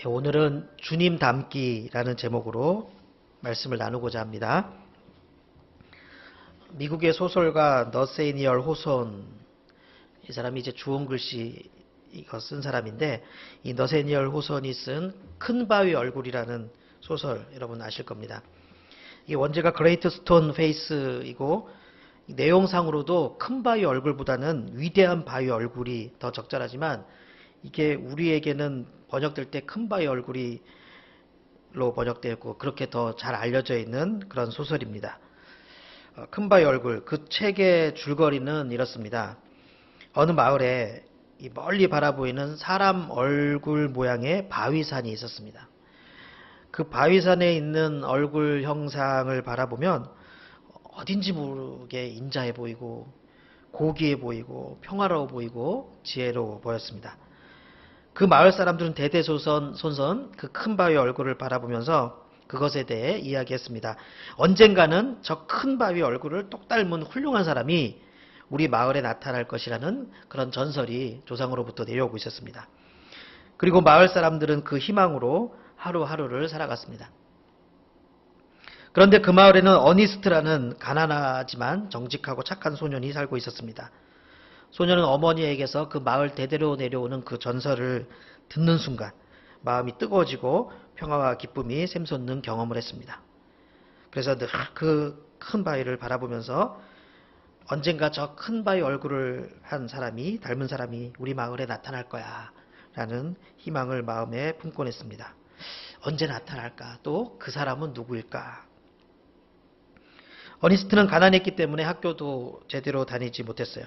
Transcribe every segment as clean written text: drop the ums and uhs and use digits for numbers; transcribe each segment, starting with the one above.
오늘은 주님 닮기라는 제목으로 말씀을 나누고자 합니다. 미국의 소설가 너세니얼 호손, 이 사람이 이제 주홍 글씨 이거 쓴 사람인데, 이 너세니얼 호손이 쓴 큰 바위 얼굴이라는 소설 여러분 아실 겁니다. 이 원제가 그레이트 스톤 페이스이고 내용상으로도 큰 바위 얼굴보다는 위대한 바위 얼굴이 더 적절하지만, 이게 우리에게는 번역될 때 큰 바위 얼굴이로 번역되었고 그렇게 더 잘 알려져 있는 그런 소설입니다. 큰 바위 얼굴, 그 책의 줄거리는 이렇습니다. 어느 마을에 멀리 바라보이는 사람 얼굴 모양의 바위산이 있었습니다. 그 바위산에 있는 얼굴 형상을 바라보면 어딘지 모르게 인자해 보이고 고귀해 보이고 평화로워 보이고 지혜로워 보였습니다. 그 마을 사람들은 대대손손 그 큰 바위 얼굴을 바라보면서 그것에 대해 이야기했습니다. 언젠가는 저 큰 바위 얼굴을 똑 닮은 훌륭한 사람이 우리 마을에 나타날 것이라는 그런 전설이 조상으로부터 내려오고 있었습니다. 그리고 마을 사람들은 그 희망으로 하루하루를 살아갔습니다. 그런데 그 마을에는 어니스트라는 가난하지만 정직하고 착한 소년이 살고 있었습니다. 소년은 어머니에게서 그 마을 대대로 내려오는 그 전설을 듣는 순간 마음이 뜨거워지고 평화와 기쁨이 샘솟는 경험을 했습니다. 그래서 늘 그 큰 바위를 바라보면서 언젠가 저 큰 바위 얼굴을 한 사람이, 닮은 사람이 우리 마을에 나타날 거야 라는 희망을 마음에 품곤 했습니다. 언제 나타날까? 또 그 사람은 누구일까? 어니스트는 가난했기 때문에 학교도 제대로 다니지 못했어요.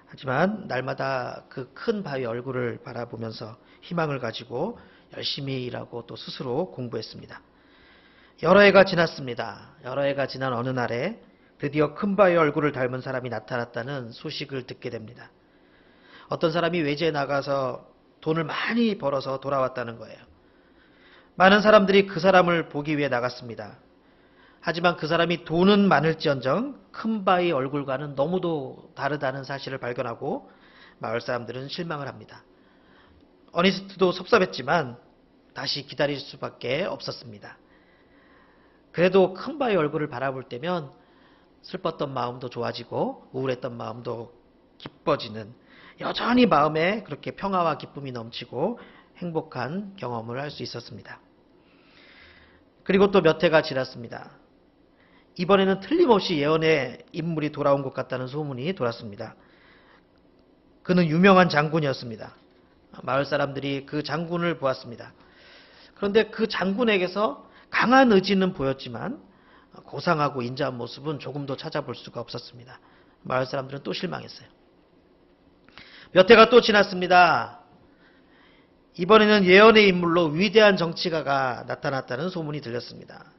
하지만 날마다 그 큰 바위 얼굴을 바라보면서 희망을 가지고 열심히 일하고 또 스스로 공부했습니다. 여러 해가 지났습니다. 여러 해가 지난 어느 날에 드디어 큰 바위 얼굴을 닮은 사람이 나타났다는 소식을 듣게 됩니다. 어떤 사람이 외지에 나가서 돈을 많이 벌어서 돌아왔다는 거예요. 많은 사람들이 그 사람을 보기 위해 나갔습니다. 하지만 그 사람이 돈은 많을지언정 큰 바위 얼굴과는 너무도 다르다는 사실을 발견하고 마을 사람들은 실망을 합니다. 어니스트도 섭섭했지만 다시 기다릴 수밖에 없었습니다. 그래도 큰 바위 얼굴을 바라볼 때면 슬펐던 마음도 좋아지고 우울했던 마음도 기뻐지는, 여전히 마음에 그렇게 평화와 기쁨이 넘치고 행복한 경험을 할 수 있었습니다. 그리고 또 몇 해가 지났습니다. 이번에는 틀림없이 예언의 인물이 돌아온 것 같다는 소문이 돌았습니다. 그는 유명한 장군이었습니다. 마을 사람들이 그 장군을 보았습니다. 그런데 그 장군에게서 강한 의지는 보였지만 고상하고 인자한 모습은 조금도 찾아볼 수가 없었습니다. 마을 사람들은 또 실망했어요. 몇 해가 또 지났습니다. 이번에는 예언의 인물로 위대한 정치가가 나타났다는 소문이 들렸습니다.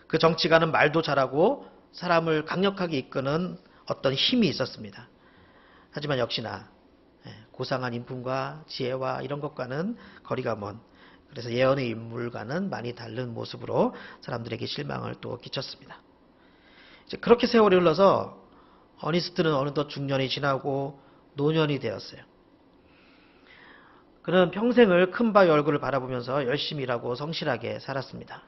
그 정치가는 말도 잘하고 사람을 강력하게 이끄는 어떤 힘이 있었습니다. 하지만 역시나 고상한 인품과 지혜와 이런 것과는 거리가 먼, 그래서 예언의 인물과는 많이 다른 모습으로 사람들에게 실망을 또 끼쳤습니다. 이제 그렇게 세월이 흘러서 어니스트는 어느덧 중년이 지나고 노년이 되었어요. 그는 평생을 큰 바위 얼굴을 바라보면서 열심히 일하고 성실하게 살았습니다.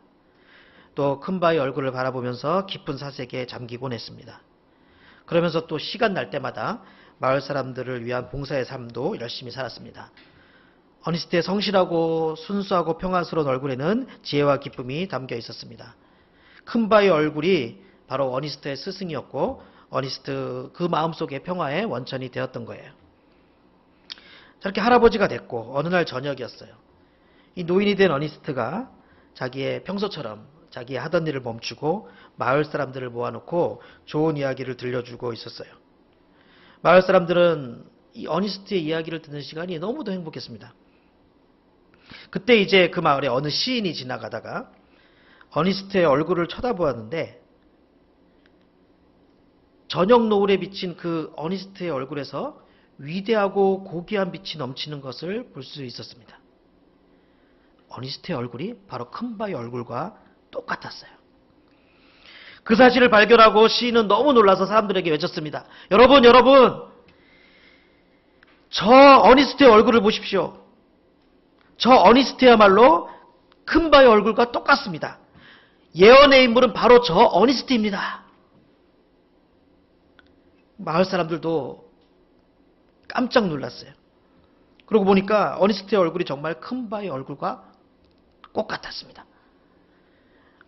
또 큰 바위 얼굴을 바라보면서 깊은 사색에 잠기곤 했습니다. 그러면서 또 시간 날 때마다 마을 사람들을 위한 봉사의 삶도 열심히 살았습니다. 어니스트의 성실하고 순수하고 평안스러운 얼굴에는 지혜와 기쁨이 담겨 있었습니다. 큰 바위 얼굴이 바로 어니스트의 스승이었고 어니스트 그 마음속의 평화의 원천이 되었던 거예요. 저렇게 할아버지가 됐고 어느 날 저녁이었어요. 이 노인이 된 어니스트가 자기의 평소처럼 자기 하던 일을 멈추고 마을 사람들을 모아놓고 좋은 이야기를 들려주고 있었어요. 마을 사람들은 이 어니스트의 이야기를 듣는 시간이 너무도 행복했습니다. 그때 이제 그 마을에 어느 시인이 지나가다가 어니스트의 얼굴을 쳐다보았는데 저녁 노을에 비친 그 어니스트의 얼굴에서 위대하고 고귀한 빛이 넘치는 것을 볼 수 있었습니다. 어니스트의 얼굴이 바로 큰 바위 얼굴과 똑같았어요. 그 사실을 발견하고 시인은 너무 놀라서 사람들에게 외쳤습니다. 여러분, 저 어니스트의 얼굴을 보십시오. 저 어니스트야말로 큰 바의 얼굴과 똑같습니다. 예언의 인물은 바로 저 어니스트입니다. 마을 사람들도 깜짝 놀랐어요. 그러고 보니까 어니스트의 얼굴이 정말 큰 바의 얼굴과 꼭 같았습니다.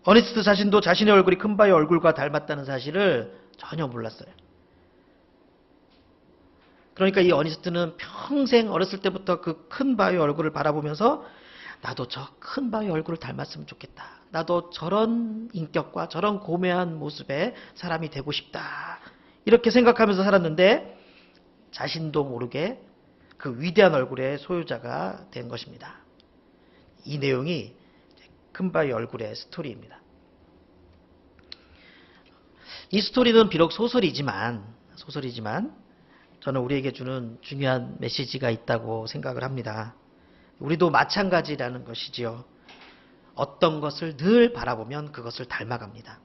어니스트 자신도 자신의 얼굴이 큰 바의 얼굴과 닮았다는 사실을 전혀 몰랐어요. 그러니까 이 어니스트는 평생 어렸을 때부터 그 큰 바의 얼굴을 바라보면서 나도 저 큰 바의 얼굴을 닮았으면 좋겠다. 나도 저런 인격과 저런 고매한 모습의 사람이 되고 싶다. 이렇게 생각하면서 살았는데 자신도 모르게 그 위대한 얼굴의 소유자가 된 것입니다. 이 내용이 큰 바의 얼굴의 스토리입니다. 이 스토리는 비록 소설이지만 저는 우리에게 주는 중요한 메시지가 있다고 생각을 합니다. 우리도 마찬가지라는 것이지요. 어떤 것을 늘 바라보면 그것을 닮아갑니다.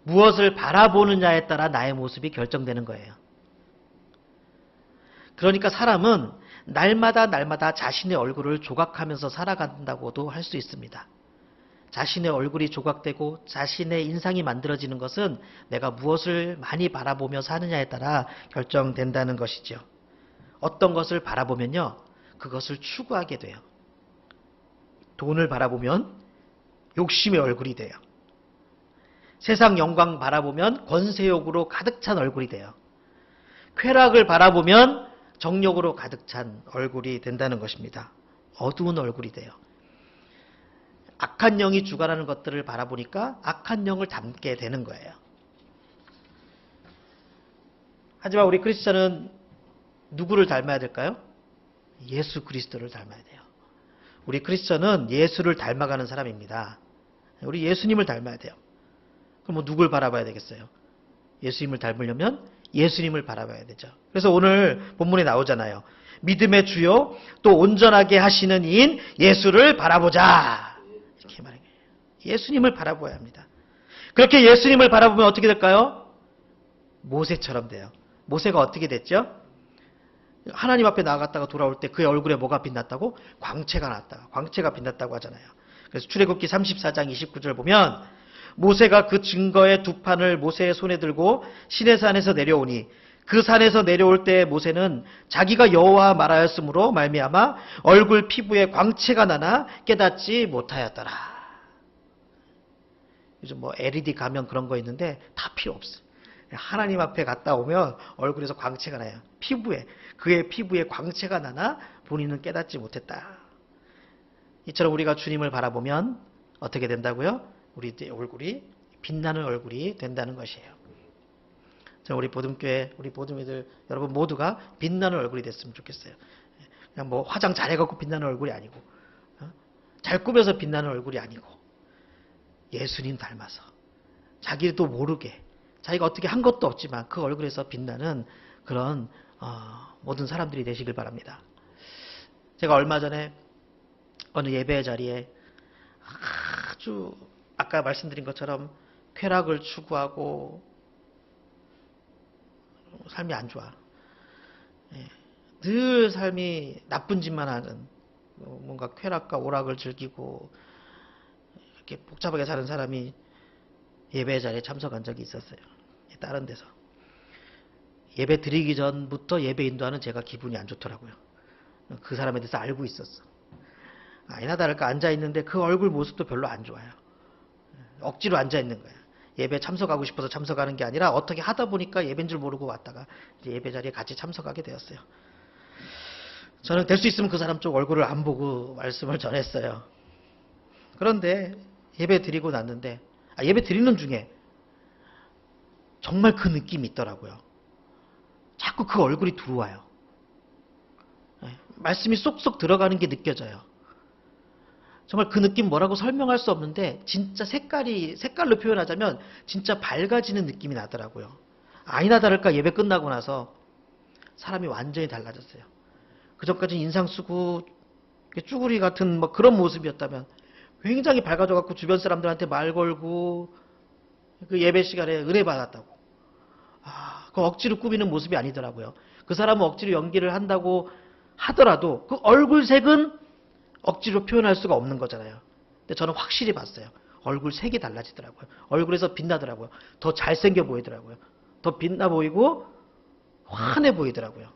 무엇을 바라보느냐에 따라 나의 모습이 결정되는 거예요. 그러니까 사람은 날마다 자신의 얼굴을 조각하면서 살아간다고도 할 수 있습니다. 자신의 얼굴이 조각되고 자신의 인상이 만들어지는 것은 내가 무엇을 많이 바라보며 사느냐에 따라 결정된다는 것이죠. 어떤 것을 바라보면요, 그것을 추구하게 돼요. 돈을 바라보면 욕심의 얼굴이 돼요. 세상 영광 바라보면 권세욕으로 가득 찬 얼굴이 돼요. 쾌락을 바라보면 정욕으로 가득 찬 얼굴이 된다는 것입니다. 어두운 얼굴이 돼요. 악한 영이 주관하는 것들을 바라보니까 악한 영을 닮게 되는 거예요. 하지만 우리 크리스천은 누구를 닮아야 될까요? 예수 그리스도를 닮아야 돼요. 우리 크리스천은 예수를 닮아가는 사람입니다. 우리 예수님을 닮아야 돼요. 그럼 뭐 누굴 바라봐야 되겠어요? 예수님을 닮으려면 예수님을 바라봐야 되죠. 그래서 오늘 본문에 나오잖아요. 믿음의 주요 또 온전하게 하시는 이인 예수를 바라보자. 이렇게 말해요. 예수님을 바라봐야 합니다. 그렇게 예수님을 바라보면 어떻게 될까요? 모세처럼 돼요. 모세가 어떻게 됐죠? 하나님 앞에 나갔다가 돌아올 때 그의 얼굴에 뭐가 빛났다고? 광채가 빛났다고 하잖아요. 그래서 출애굽기 34장 29절 보면 모세가 그 증거의 두 판을 모세의 손에 들고 시내산에서 내려오니 그 산에서 내려올 때 모세는 자기가 여호와 말하였으므로 말미암아 얼굴 피부에 광채가 나나 깨닫지 못하였더라. 요즘 뭐 LED 가면 그런 거 있는데 다 필요 없어요. 하나님 앞에 갔다 오면 얼굴에서 광채가 나요. 그의 피부에 광채가 나나 본인은 깨닫지 못했다. 이처럼 우리가 주님을 바라보면 어떻게 된다고요? 우리 얼굴이 빛나는 얼굴이 된다는 것이에요. 저는 우리 보듬교회, 우리 보듬이들 여러분 모두가 빛나는 얼굴이 됐으면 좋겠어요. 그냥 뭐 화장 잘해갖고 빛나는 얼굴이 아니고, 잘 꾸며서 빛나는 얼굴이 아니고, 예수님 닮아서 자기도 모르게 자기가 어떻게 한 것도 없지만 그 얼굴에서 빛나는 그런 모든 사람들이 되시길 바랍니다. 제가 얼마 전에 어느 예배의 자리에 아주 아까 말씀드린 것처럼 쾌락을 추구하고 삶이 안 좋아. 늘 삶이 나쁜 짓만 하는, 뭔가 쾌락과 오락을 즐기고 이렇게 복잡하게 사는 사람이 예배 자리에 참석한 적이 있었어요. 다른 데서. 예배 드리기 전부터 예배 인도하는 제가 기분이 안 좋더라고요. 그 사람에 대해서 알고 있었어. 아니나 다를까 앉아있는데 그 얼굴 모습도 별로 안 좋아요. 억지로 앉아있는 거야. 예배 참석하고 싶어서 참석하는 게 아니라 어떻게 하다 보니까 예배인 줄 모르고 왔다가 이제 예배 자리에 같이 참석하게 되었어요. 저는 될 수 있으면 그 사람 쪽 얼굴을 안 보고 말씀을 전했어요. 그런데 예배 드리고 났는데, 예배 드리는 중에 정말 그 느낌이 있더라고요. 자꾸 그 얼굴이 들어와요. 말씀이 쏙쏙 들어가는 게 느껴져요. 정말 그 느낌 뭐라고 설명할 수 없는데 진짜 색깔로 표현하자면 진짜 밝아지는 느낌이 나더라고요. 아니나 다를까 예배 끝나고 나서 사람이 완전히 달라졌어요. 그전까지는 인상 쓰고 쭈구리 같은 뭐 그런 모습이었다면 굉장히 밝아져갖고 주변 사람들한테 말 걸고 그 예배 시간에 은혜 받았다고. 그 억지로 꾸미는 모습이 아니더라고요. 그 사람은 억지로 연기를 한다고 하더라도 그 얼굴색은 억지로 표현할 수가 없는 거잖아요. 근데 저는 확실히 봤어요. 얼굴색이 달라지더라고요. 얼굴에서 빛나더라고요. 더 잘생겨 보이더라고요. 더 빛나 보이고 환해 보이더라고요.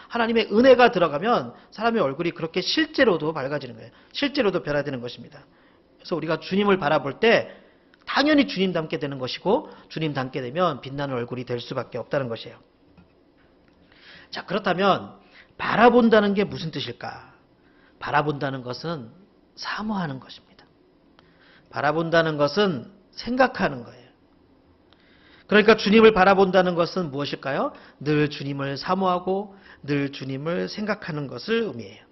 하나님의 은혜가 들어가면 사람의 얼굴이 그렇게 실제로도 밝아지는 거예요. 실제로도 변화되는 것입니다. 그래서 우리가 주님을 바라볼 때 당연히 주님 닮게 되는 것이고 주님 닮게 되면 빛나는 얼굴이 될 수밖에 없다는 것이에요. 자, 그렇다면 바라본다는 게 무슨 뜻일까? 바라본다는 것은 사모하는 것입니다. 바라본다는 것은 생각하는 거예요. 그러니까 주님을 바라본다는 것은 무엇일까요? 늘 주님을 사모하고 늘 주님을 생각하는 것을 의미해요.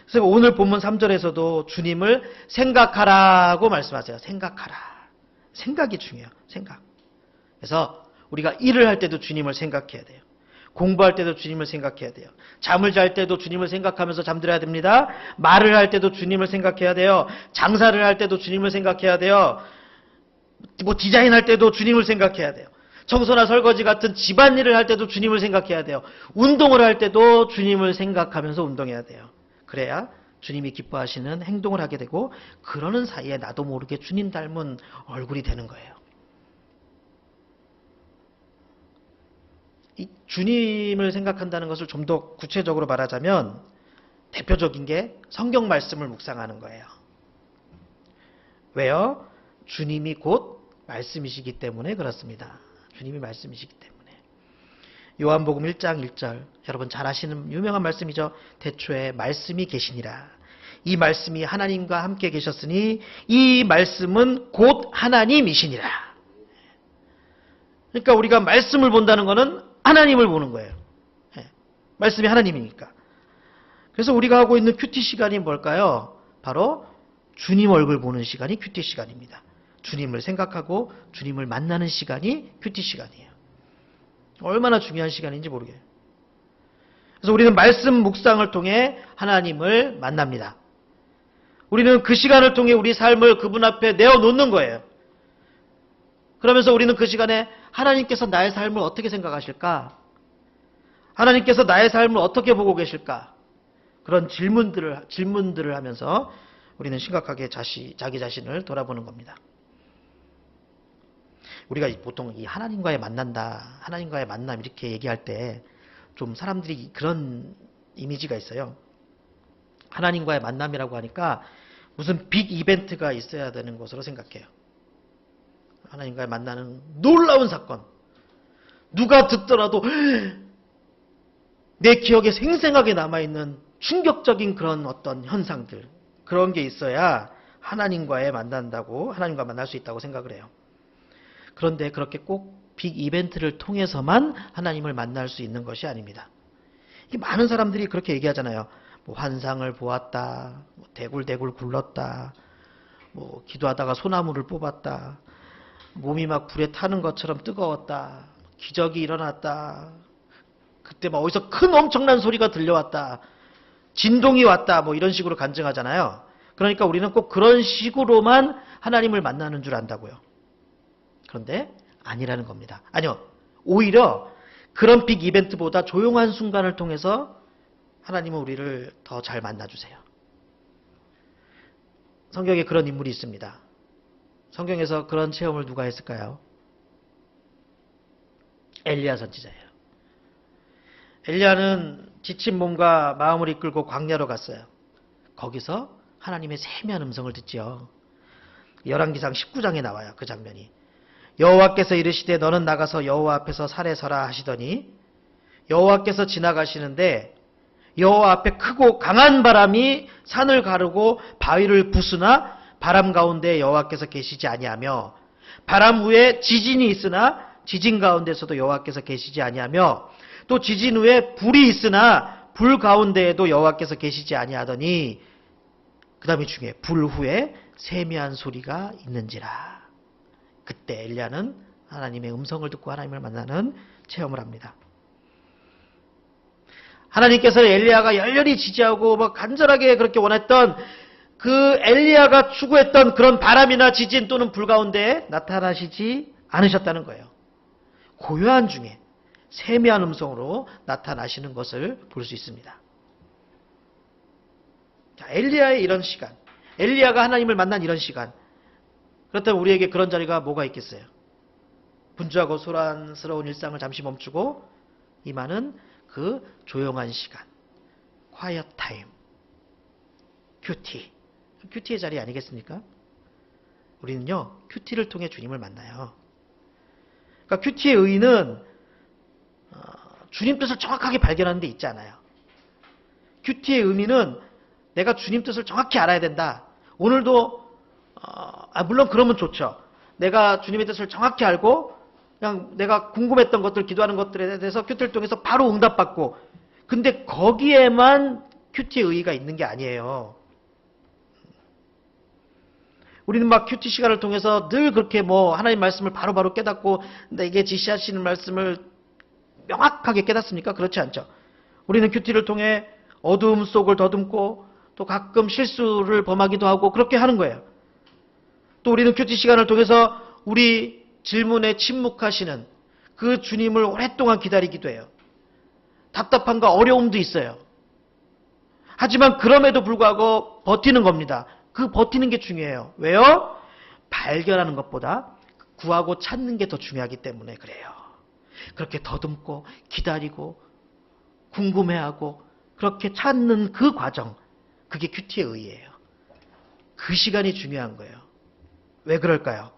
그래서 오늘 본문 3절에서도 주님을 생각하라고 말씀하세요. 생각하라. 생각이 중요해요. 생각. 그래서 우리가 일을 할 때도 주님을 생각해야 돼요. 공부할 때도 주님을 생각해야 돼요. 잠을 잘 때도 주님을 생각하면서 잠들어야 됩니다. 말을 할 때도 주님을 생각해야 돼요. 장사를 할 때도 주님을 생각해야 돼요. 디자인할 때도 주님을 생각해야 돼요. 청소나 설거지 같은 집안일을 할 때도 주님을 생각해야 돼요. 운동을 할 때도 주님을 생각하면서 운동해야 돼요. 그래야 주님이 기뻐하시는 행동을 하게 되고 그러는 사이에 나도 모르게 주님 닮은 얼굴이 되는 거예요. 이 주님을 생각한다는 것을 좀 더 구체적으로 말하자면 대표적인 게 성경 말씀을 묵상하는 거예요. 왜요? 주님이 곧 말씀이시기 때문에 그렇습니다. 주님이 말씀이시기 때문에. 요한복음 1장 1절 여러분 잘 아시는 유명한 말씀이죠. 태초에 말씀이 계시니라. 이 말씀이 하나님과 함께 계셨으니 이 말씀은 곧 하나님이시니라. 그러니까 우리가 말씀을 본다는 것은 하나님을 보는 거예요. 말씀이 하나님이니까. 그래서 우리가 하고 있는 큐티 시간이 뭘까요? 바로 주님 얼굴 보는 시간이 큐티 시간입니다. 주님을 생각하고 주님을 만나는 시간이 큐티 시간이에요. 얼마나 중요한 시간인지 모르겠어요. 그래서 우리는 말씀 묵상을 통해 하나님을 만납니다. 우리는 그 시간을 통해 우리 삶을 그분 앞에 내어놓는 거예요. 그러면서 우리는 그 시간에 하나님께서 나의 삶을 어떻게 생각하실까? 하나님께서 나의 삶을 어떻게 보고 계실까? 그런 질문들을 하면서 우리는 심각하게 자기 자신을 돌아보는 겁니다. 우리가 보통 이 하나님과의 만난다, 하나님과의 만남 이렇게 얘기할 때 좀 사람들이 그런 이미지가 있어요. 하나님과의 만남이라고 하니까 무슨 빅 이벤트가 있어야 되는 것으로 생각해요. 하나님과의 만나는 놀라운 사건. 누가 듣더라도 내 기억에 생생하게 남아있는 충격적인 그런 어떤 현상들. 그런 게 있어야 하나님과 만날 수 있다고 생각을 해요. 그런데 그렇게 꼭 빅 이벤트를 통해서만 하나님을 만날 수 있는 것이 아닙니다. 많은 사람들이 그렇게 얘기하잖아요. 뭐 환상을 보았다, 뭐 대굴대굴 굴렀다, 뭐 기도하다가 소나무를 뽑았다, 몸이 막 불에 타는 것처럼 뜨거웠다, 기적이 일어났다, 그때 막 어디서 큰 엄청난 소리가 들려왔다, 진동이 왔다, 뭐 이런 식으로 간증하잖아요. 그러니까 우리는 꼭 그런 식으로만 하나님을 만나는 줄 안다고요. 그런데 아니라는 겁니다. 아니요. 오히려 그런 빅 이벤트보다 조용한 순간을 통해서 하나님은 우리를 더 잘 만나주세요. 성경에 그런 인물이 있습니다. 성경에서 그런 체험을 누가 했을까요? 엘리야 선지자예요. 엘리야는 지친 몸과 마음을 이끌고 광야로 갔어요. 거기서 하나님의 세미한 음성을 듣지요. 열왕기상 19장에 나와요. 그 장면이. 여호와께서 이르시되 너는 나가서 여호와 앞에서 살에 서라 하시더니 여호와께서 지나가시는데 여호와 앞에 크고 강한 바람이 산을 가르고 바위를 부수나 바람 가운데 여호와께서 계시지 아니하며 바람 후에 지진이 있으나 지진 가운데서도 여호와께서 계시지 아니하며 또 지진 후에 불이 있으나 불 가운데에도 여호와께서 계시지 아니하더니 그 다음이 중요해. 불 후에 세미한 소리가 있는지라. 그때 엘리야는 하나님의 음성을 듣고 하나님을 만나는 체험을 합니다. 하나님께서 엘리야가 열렬히 지지하고 간절하게 그렇게 원했던 그 엘리야가 추구했던 그런 바람이나 지진 또는 불 가운데 나타나시지 않으셨다는 거예요. 고요한 중에 세미한 음성으로 나타나시는 것을 볼 수 있습니다. 자, 엘리야의 이런 시간, 엘리야가 하나님을 만난 이런 시간, 그렇다면 우리에게 그런 자리가 뭐가 있겠어요? 분주하고 소란스러운 일상을 잠시 멈추고 임하는 그 조용한 시간, quiet time, 큐티의 자리 아니겠습니까? 우리는요, 큐티를 통해 주님을 만나요. 그러니까 큐티의 의의는 주님 뜻을 정확하게 발견하는 데 있지 않아요. 큐티의 의미는 내가 주님 뜻을 정확히 알아야 된다. 오늘도 물론 그러면 좋죠. 내가 주님의 뜻을 정확히 알고 그냥 내가 궁금했던 것들, 기도하는 것들에 대해서 큐티를 통해서 바로 응답받고, 근데 거기에만 큐티의 의의가 있는 게 아니에요. 우리는 막 큐티 시간을 통해서 늘 그렇게 하나님 말씀을 바로바로 깨닫고 내게 지시하시는 말씀을 명확하게 깨닫습니까? 그렇지 않죠. 우리는 큐티를 통해 어두움 속을 더듬고 또 가끔 실수를 범하기도 하고 그렇게 하는 거예요. 또 우리는 큐티 시간을 통해서 우리 질문에 침묵하시는 그 주님을 오랫동안 기다리기도 해요. 답답함과 어려움도 있어요. 하지만 그럼에도 불구하고 버티는 겁니다. 그 버티는 게 중요해요. 왜요? 발견하는 것보다 구하고 찾는 게 더 중요하기 때문에 그래요. 그렇게 더듬고 기다리고 궁금해하고 그렇게 찾는 그 과정, 그게 큐티의 의의예요. 그 시간이 중요한 거예요. 왜 그럴까요?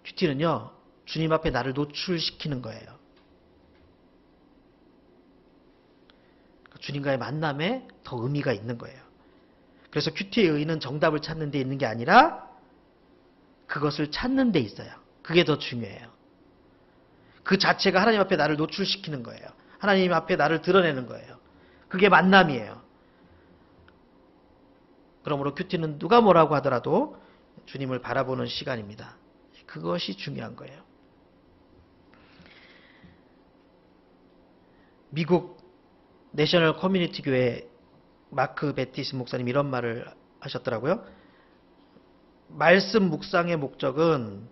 큐티는요, 주님 앞에 나를 노출시키는 거예요. 주님과의 만남에 더 의미가 있는 거예요. 그래서 큐티의 의의는 정답을 찾는 데 있는 게 아니라 그것을 찾는 데 있어요. 그게 더 중요해요. 그 자체가 하나님 앞에 나를 노출시키는 거예요. 하나님 앞에 나를 드러내는 거예요. 그게 만남이에요. 그러므로 큐티는 누가 뭐라고 하더라도 주님을 바라보는 시간입니다. 그것이 중요한 거예요. 미국 내셔널 커뮤니티 교회 마크 베티스 목사님 이런 말을 하셨더라고요. 말씀 묵상의 목적은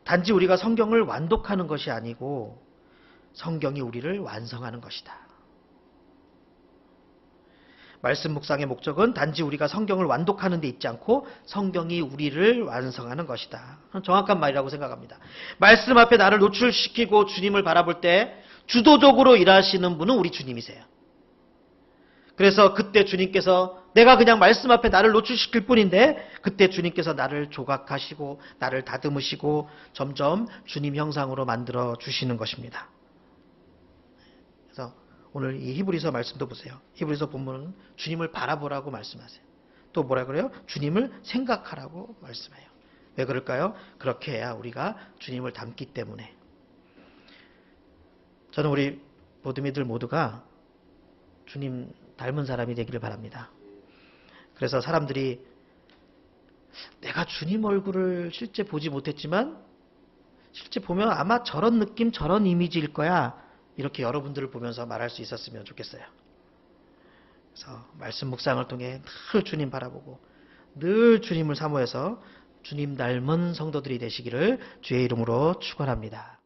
단지 우리가 성경을 완독하는 것이 아니고 성경이 우리를 완성하는 것이다. 말씀 묵상의 목적은 단지 우리가 성경을 완독하는 데 있지 않고 성경이 우리를 완성하는 것이다. 정확한 말이라고 생각합니다. 말씀 앞에 나를 노출시키고 주님을 바라볼 때 주도적으로 일하시는 분은 우리 주님이세요. 그래서 그때 주님께서 내가 그냥 말씀 앞에 나를 노출시킬 뿐인데 그때 주님께서 나를 조각하시고 나를 다듬으시고 점점 주님 형상으로 만들어 주시는 것입니다. 그래서 오늘 이 히브리서 말씀도 보세요. 히브리서 본문은 주님을 바라보라고 말씀하세요. 또 뭐라 그래요? 주님을 생각하라고 말씀해요. 왜 그럴까요? 그렇게 해야 우리가 주님을 닮기 때문에. 저는 우리 모두미들 모두가 주님 닮은 사람이 되기를 바랍니다. 그래서 사람들이 내가 주님 얼굴을 실제 보지 못했지만 실제 보면 아마 저런 느낌, 저런 이미지일 거야. 이렇게 여러분들을 보면서 말할 수 있었으면 좋겠어요. 그래서 말씀 묵상을 통해 늘 주님 바라보고 늘 주님을 사모해서 주님 닮은 성도들이 되시기를 주의 이름으로 축원합니다.